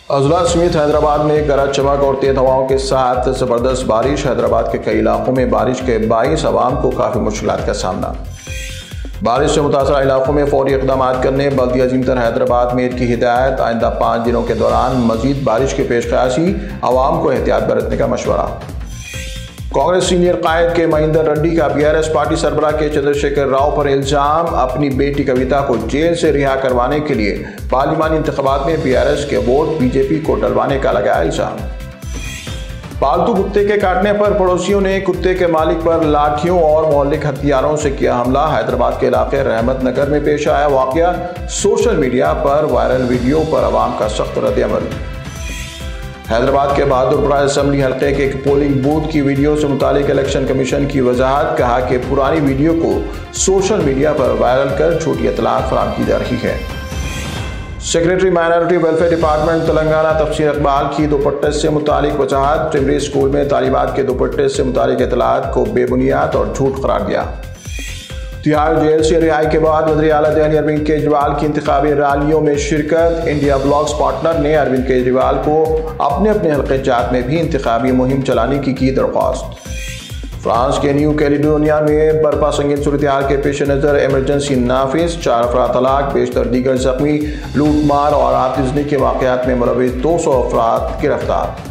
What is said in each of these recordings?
اضلاع سمیت حیدرآباد میں گرج چمک اور تیز ہواؤں کے ساتھ زبردست بارش۔ حیدرآباد کے کئی علاقوں میں بارش کے باعث عوام کو کافی مشکلات کا سامنا۔ بارش سے متاثرہ علاقوں میں فوری اقدامات کرنے بلدیہ عظیم تر حیدرآباد میئر کی ہدایت۔ آئندہ 5 دنوں کے دوران مزید بارش کے پیش قیاسی، عوام کو احتیاط برتنے کا مشورہ۔ کانگریس سینئر قائد کے مہندر ریڈی کا BRS پارٹی سربراہ کے چندر شیکھر راؤ پر الزام۔ اپنی بیٹی کویتا کو جیل سے رہا کروانے کے لیے پارلیمانی انتخابات میں BRS کے ووٹ BJP کو ڈلوانے کا لگایا الزام۔ پالتو کتے کے کاٹنے پر پڑوسیوں نے کتے کے مالک پر لاٹھیوں اور مہلک ہتھیاروں سے کیا حملہ۔ حیدرآباد کے علاقے رحمت نگر میں پیش آیا واقعہ۔ سوشل میڈیا پر وائرل ویڈیو پر عوام کا سخت رد عمل۔ حیدرآباد کے بہادر پورہ اسمبلی حلقے کے ایک پولنگ بوتھ کی ویڈیو سے متعلق الیکشن کمیشن کی وضاحت۔ کہا کہ پرانی ویڈیو کو سوشل میڈیا پر وائرل کر جھوٹی اطلاعات فراہم کی جا رہی ہے۔ Secretary minority welfare department Telangana تفسیر اقبال کی دوپٹے سے متعلق وضاحت۔ پرائمری اسکول میں طالبات کے دوپٹے سے متعلق اطلاعات کو بے بنیاد اور جھوٹ قرار دیا۔ تہاڑ جیل سے رہائی کے بعد وزیر اعلیٰ دہلی اروند کیجریوال کی انتخابی ریلیوں میں شرکت۔ انڈیا بلاکس پارٹنر نے اروند کیجریوال کو اپنے حلقے جات میں بھی انتخابی مہم چلانے کی درخواست۔ فرانس کے نیو کیلیڈونیا میں برپا سنگین صورتحال کے پیش نظر ایمرجنسی نافذ۔ 4 افراد ہلاک، بیشتر دیگر زخمی۔ لوٹ مار اور آتشزنی کے واقعات میں ملوث 200 افراد گرفتار۔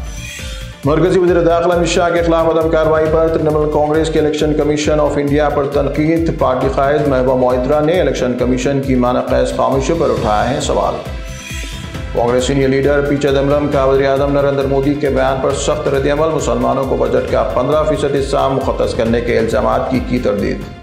مرکزی وزیر داخلہ امت شاہ کے خلاف عدم کارروائی پر ترنمول کانگریس کے الیکشن کمیشن آف انڈیا پر تنقید۔ پارٹی قائد محبوبہ موئترا نے الیکشن کمیشن کی معنی خیز خاموشی پر اٹھائے ہیں سوال۔ کانگریس سینئر لیڈر پی چدمبرم کا وزیر اعظم نریندر مودی کے بیان پر سخت رد عمل۔ مسلمانوں کو بجٹ کا 15% حصہ مختص کرنے کے الزامات کی تردید۔